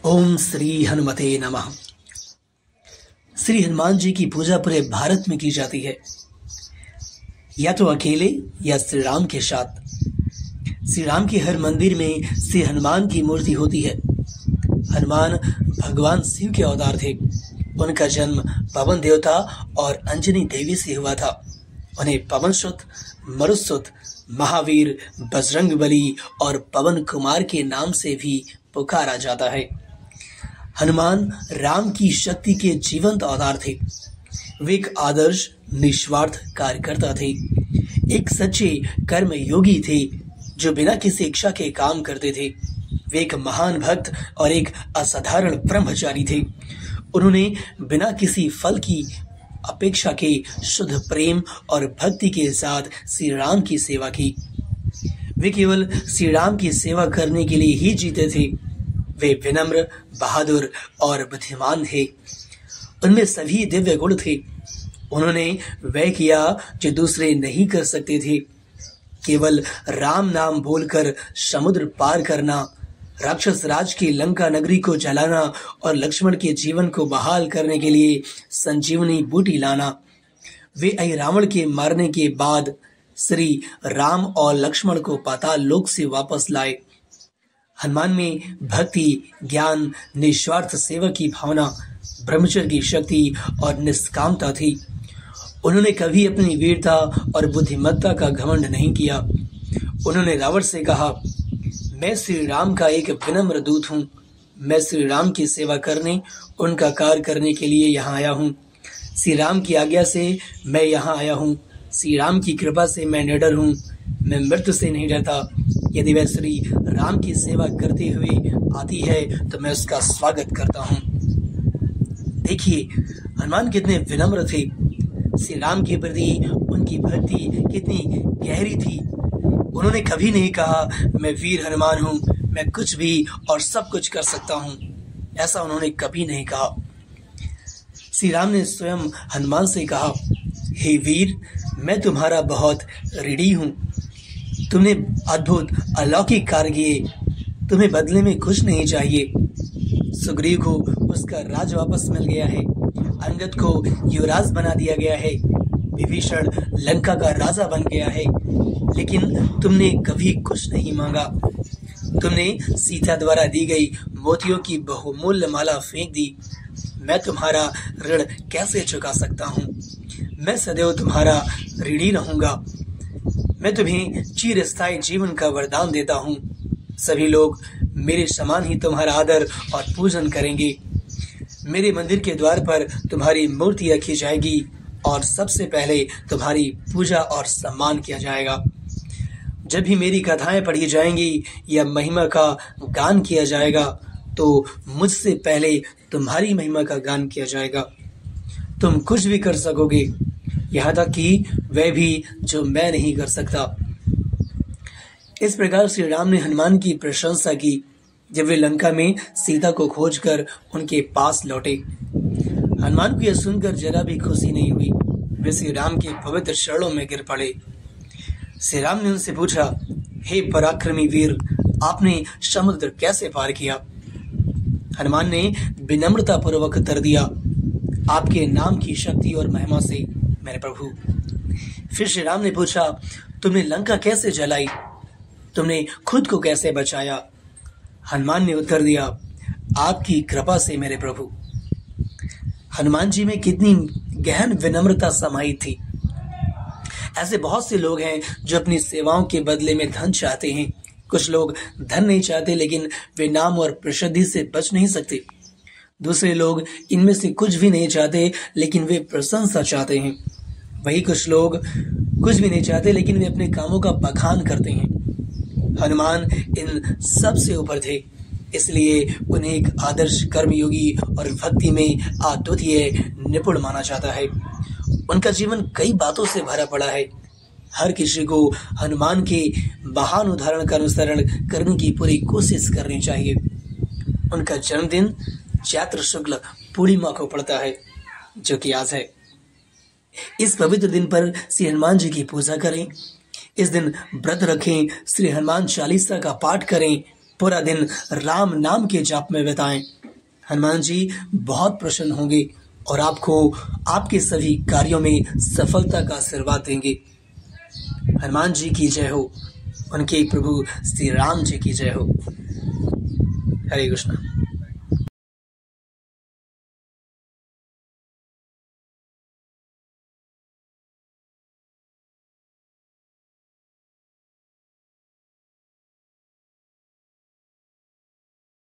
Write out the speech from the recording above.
ओम श्री हनुमते नमः। श्री हनुमान जी की पूजा पूरे भारत में की जाती है, या तो अकेले या श्री राम के साथ। श्री राम के हर मंदिर में श्री हनुमान की मूर्ति होती है। हनुमान भगवान शिव के अवतार थे। उनका जन्म पवन देवता और अंजनी देवी से हुआ था। उन्हें पवन सुत, मरुत्सुत, महावीर, बजरंगबली और पवन कुमार के नाम से भी पुकारा जाता है। हनुमान राम की शक्ति के जीवंत अवतार थे। वे एक आदर्श निस्वार्थ कार्यकर्ता थे, एक सच्चे कर्म योगी थे जो बिना किसी इच्छा के काम करते थे। वे एक महान भक्त और एक असाधारण ब्रह्मचारी थे। उन्होंने बिना किसी फल की अपेक्षा के शुद्ध प्रेम और भक्ति के साथ श्री राम की सेवा की। वे केवल श्री राम की सेवा करने के लिए ही जीते थे। वे विनम्र, बहादुर और बुद्धिमान थे। उनमें सभी दिव्य गुण थे। उन्होंने वह किया जो दूसरे नहीं कर सकते थे। केवल राम नाम बोलकर समुद्र पार करना, राक्षस राज की लंका नगरी को जलाना और लक्ष्मण के जीवन को बहाल करने के लिए संजीवनी बूटी लाना। वे रावण के मारने के बाद श्री राम और लक्ष्मण को पाताल लोक से वापस लाए। हनुमान में भक्ति, ज्ञान, निस्वार्थ सेवा की भावना, ब्रह्मचर्य की शक्ति और निष्कामता थी। उन्होंने कभी अपनी वीरता और बुद्धिमत्ता का घमंड नहीं किया। उन्होंने रावण से कहा, मैं श्री राम का एक विनम्र दूत हूँ। मैं श्री राम की सेवा करने, उनका कार्य करने के लिए यहाँ आया हूँ। श्री राम की आज्ञा से मैं यहाँ आया हूँ। श्री राम की कृपा से मैं निडर हूँ। मैं मृत्यु से नहीं डरता। यदि वह श्री राम की सेवा करते हुए आती है तो मैं उसका स्वागत करता हूँ। देखिए हनुमान कितने विनम्र थे। श्री राम के प्रति उनकी भक्ति कितनी गहरी थी। उन्होंने कभी नहीं कहा, मैं वीर हनुमान हूँ, मैं कुछ भी और सब कुछ कर सकता हूँ। ऐसा उन्होंने कभी नहीं कहा। श्री राम ने स्वयं हनुमान से कहा, हे वीर, मैं तुम्हारा बहुत ऋणी हूँ। तुमने अद्भुत अलौकिक कार्य किए। तुम्हें बदले में कुछ नहीं चाहिए। सुग्रीव को उसका राज वापस मिल गया है। अंगद को युवराज बना दिया गया है। विभीषण लंका का राजा बन गया है। लेकिन तुमने कभी कुछ नहीं मांगा। तुमने सीता द्वारा दी गई मोतियों की बहुमूल्य माला फेंक दी। मैं तुम्हारा ऋण कैसे चुका सकता हूँ? मैं सदैव तुम्हारा ऋणी रहूंगा। मैं तुम्हें चिरस्थायी जीवन का वरदान देता हूँ। सभी लोग मेरे समान ही तुम्हारा आदर और पूजन करेंगे। मेरे मंदिर के द्वार पर तुम्हारी मूर्ति रखी जाएगी और सबसे पहले तुम्हारी पूजा और सम्मान किया जाएगा। जब भी मेरी कथाएं पढ़ी जाएंगी या महिमा का गान किया जाएगा तो मुझसे पहले तुम्हारी महिमा का गान किया जाएगा। तुम कुछ भी कर सकोगे, यहाँ तक कि वह भी जो मैं नहीं कर सकता। इस प्रकार श्री राम ने हनुमान की प्रशंसा की जब वे लंका में सीता को खोजकर उनके पास लौटे। हनुमान को यह सुनकर जरा भी खुशी नहीं हुई। वे श्री राम के पवित्र चरणों में गिर पड़े। श्री राम ने उनसे पूछा, हे पराक्रमी वीर, आपने समुद्र कैसे पार किया? हनुमान ने विनम्रता पूर्वक उत्तर दिया, आपके नाम की शक्ति और महिमा से मेरे प्रभु। फिर श्री राम ने पूछा, तुमने लंका कैसे जलाई? तुमने खुद को कैसे बचाया? हनुमान ने उत्तर दिया, आपकी कृपा से मेरे प्रभु। हनुमान जी में कितनी गहन विनम्रता समाई थी। ऐसे बहुत से लोग हैं जो अपनी सेवाओं के बदले में धन चाहते हैं। कुछ लोग धन नहीं चाहते लेकिन वे नाम और प्रसिद्धि से बच नहीं सकते। दूसरे लोग इनमें से कुछ भी नहीं चाहते लेकिन वे प्रशंसा चाहते हैं। वही कुछ लोग कुछ भी नहीं चाहते लेकिन वे अपने कामों का बखान करते हैं। हनुमान इन सब से ऊपर थे, इसलिए उन्हें एक आदर्श कर्मयोगी और भक्ति में अद्वितीय निपुण माना जाता है। उनका जीवन कई बातों से भरा पड़ा है। हर किसी को हनुमान के महान उदाहरण का अनुसरण करने की पूरी कोशिश करनी चाहिए। उनका जन्मदिन चैत्र शुक्ल पूर्णिमा को पड़ता है, जो कि आज है। इस पवित्र दिन पर श्री हनुमान जी की पूजा करें। इस दिन व्रत रखें, श्री हनुमान चालीसा का पाठ करें, पूरा दिन राम नाम के जाप में बिताएं। हनुमान जी बहुत प्रसन्न होंगे और आपको आपके सभी कार्यों में सफलता का आशीर्वाद देंगे। हनुमान जी की जय हो, उनके प्रभु श्री राम जी की जय हो। हरे कृष्णा।